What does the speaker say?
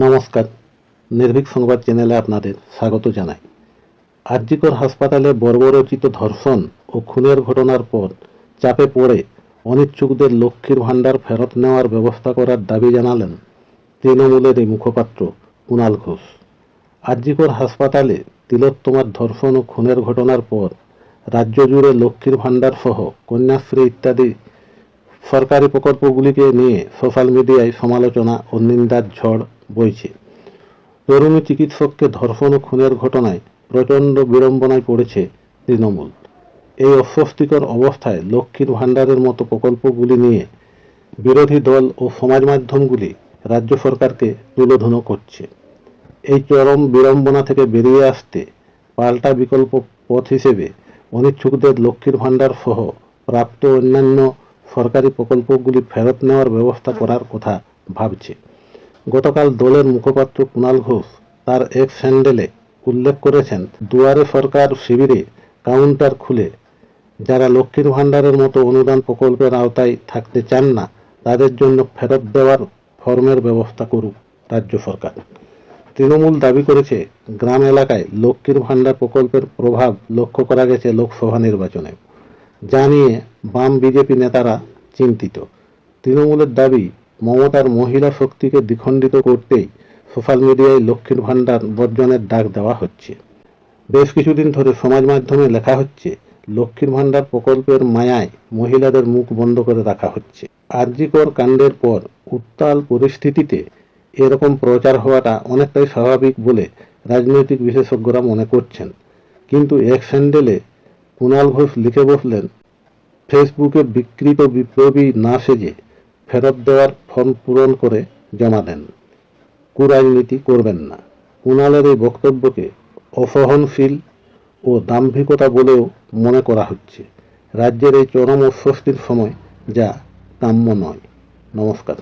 নমস্কার, নির্ভীক সংবাদ চ্যানেলে আপনাদের স্বাগত জানাই। আরজিকর হাসপাতালে বর্বরোচিত ধর্ষণ ও খুনের ঘটনার পর চাপে পড়ে অনিচ্ছুকদের লক্ষ্মীর ভাণ্ডার ফেরত নেওয়ার ব্যবস্থা করার দাবি জানালেন তৃণমূলের এই মুখপাত্র কুণাল ঘোষ। আরজিকর হাসপাতালে তিলোত্তমার ধর্ষণ ও খুনের ঘটনার পর রাজ্য জুড়ে লক্ষ্মীর ভাণ্ডার সহ কন্যাশ্রী ইত্যাদি সরকারি প্রকল্পগুলিকে নিয়ে সোশ্যাল মিডিয়ায় সমালোচনা ও নিন্দার ঝড় বইছে। তরুণী চিকিৎসককে ধর্ষণ ও খুনের ঘটনায় প্রচণ্ড বিড়ম্বনায় পড়েছে তৃণমূল। এই অস্বস্তিকর অবস্থায় লক্ষ্মীর ভাণ্ডারের মতো প্রকল্পগুলি নিয়ে বিরোধী দল ও সমাজ মাধ্যমগুলি রাজ্য সরকারকে তুলোধুনো করছে। এই চরম বিড়ম্বনা থেকে বেরিয়ে আসতে পাল্টা বিকল্প পথ হিসেবে অনিচ্ছুকদের লক্ষ্মীর ভাণ্ডার সহ প্রাপ্ত অন্যান্য সরকারি প্রকল্পগুলি ফেরত নেওয়ার ব্যবস্থা করার কথা ভাবছে। গতকাল দলের মুখপাত্র কুণাল ঘোষ তার এক্স হ্যান্ডেলে উল্লেখ করেছেন, দুয়ারে সরকার শিবিরে কাউন্টার খুলে যারা লক্ষ্মীর ভাণ্ডারের মতো অনুদান প্রকল্পের আওতায় থাকতে চান না তাদের জন্য ফেরত দেওয়ার ফর্মের ব্যবস্থা করুক রাজ্য সরকার। তৃণমূল দাবি করেছে, গ্রাম এলাকায় লক্ষ্মীর ভাণ্ডার প্রকল্পের প্রভাব লক্ষ্য করা গেছে লোকসভা নির্বাচনে, যা নিয়ে বাম বিজেপি নেতারা চিন্তিত। তৃণমূলের দাবি, মমতার মহিলা শক্তিকে দ্বিখণ্ডিত করতেই সোশ্যাল মিডিয়ায় লক্ষ্মীর ভাণ্ডার বর্জনের ডাক দেওয়া হচ্ছে। বেশ কিছুদিন ধরে সমাজ মাধ্যমে লেখা হচ্ছে, লক্ষ্মীর ভাণ্ডার প্রকল্পের মায়ায় মহিলাদের মুখ বন্ধ করে রাখা হচ্ছে। আরজিকর কাণ্ডের পর উত্তাল পরিস্থিতিতে এরকম প্রচার হওয়াটা অনেকটাই স্বাভাবিক বলে রাজনৈতিক বিশেষজ্ঞরা মনে করছেন। কিন্তু এক্স হ্যান্ডেলে কুণাল ঘোষ লিখে বসলেন, ফেসবুকে বিকৃত বিপ্লবী না সেজে ফেরত দেওয়ার ফর্ম পূরণ করে জমা দেন, কুরাজনীতি করবেন না। কুণালের এই বক্তব্যকে অসহনশীল ও দাম্ভিকতা বলেও মনে করা হচ্ছে। রাজ্যের এই চরম অস্বস্তির সময় যা কাম্য নয়। নমস্কার।